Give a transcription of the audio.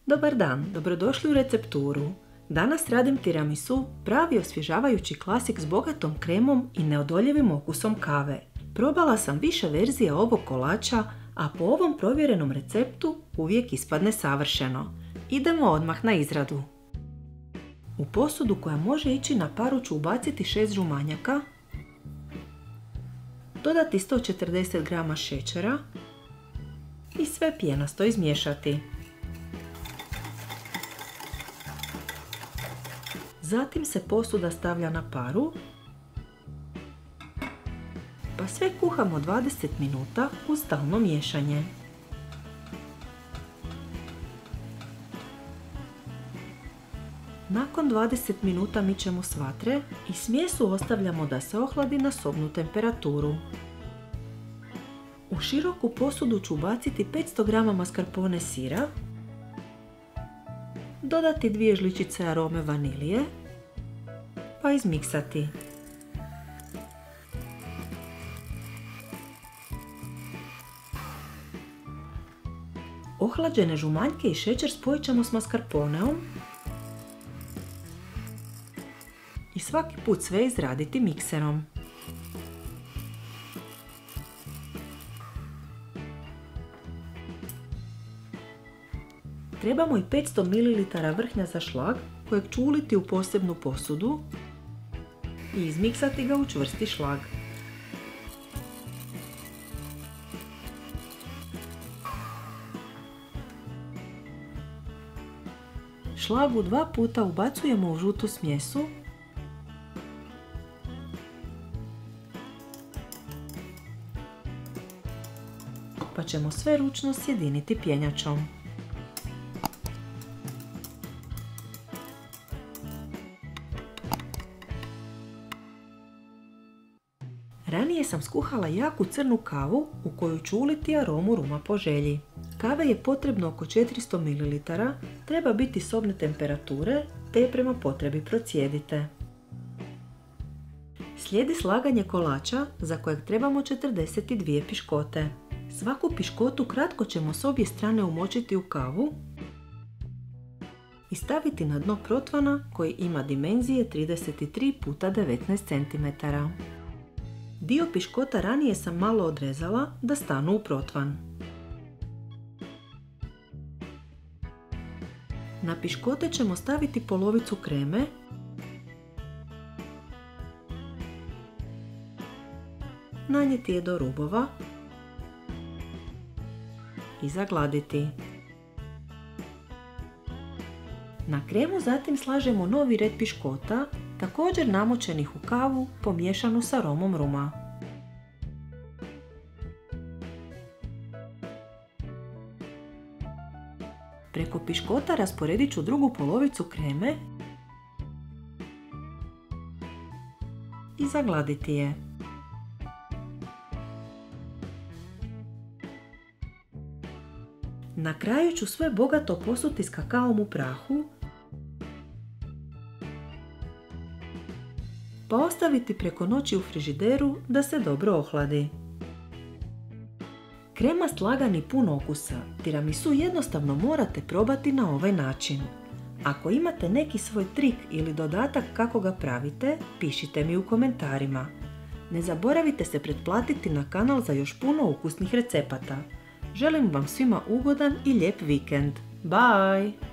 Dobar dan, dobrodošli u recepturu. Danas radim tiramisu, pravi osvježavajući klasik s bogatom kremom i neodoljivim okusom kave. Probala sam više verzija ovog kolača, a po ovom provjerenom receptu uvijek ispadne savršeno. Idemo odmah na izradu. U posudu koja može ići na paru ću ubaciti 6 žumanjaka, dodati 140 g šećera i sve pijenasto izmiješati. Zatim se posuda stavlja na paru, pa sve kuhamo 20 minuta uz stalno miješanje. Nakon 20 minuta mičemo s vatre i smjesu ostavljamo da se ohladi na sobnu temperaturu. U široku posudu ću ubaciti 500 g mascarpone sira, dodati 2 žličice arome vanilije, pa izmiksati. Ohlađene žumanjke i šećer spojit ćemo s mascarponeom i svaki put sve izraditi mikserom. Trebamo i 500 ml vrhnja za šlag kojeg ću uliti u posebnu posudu i izmiksati ga u čvrsti šlag. Šlagu 2 puta ubacujemo u žutu smjesu pa ćemo sve ručno sjediniti pjenjačom. Ranije sam skuhala jaku crnu kavu u koju ću uliti aromu ruma po želji. Kave je potrebno oko 400 ml, treba biti sobne temperature te je prema potrebi procijedite. Slijedi slaganje kolača za kojeg trebamo 42 piškote. Svaku piškotu kratko ćemo s obje strane umočiti u kavu i staviti na dno protvana koji ima dimenzije 33 x 19 cm. Dio piškota ranije sam malo odrezala da stanu u protvan. Na piškote ćemo staviti polovicu kreme nanijeti je do rubova i zagladiti. Na kremu zatim slažemo novi red piškota, također namočenih u kavu pomiješanu s aromom ruma. Preko piškota rasporedit ću drugu polovicu kreme i zagladiti je. Na kraju ću sve bogato posuti s kakaom u prahu, pa ostaviti preko noći u frižideru da se dobro ohladi. Kremast, lagan i pun okusa, tiramisu jednostavno morate probati na ovaj način. Ako imate neki svoj trik ili dodatak kako ga pravite, pišite mi u komentarima. Ne zaboravite se pretplatiti na kanal za još puno ukusnih recepata. Želim vam svima ugodan i lijep vikend. Bye!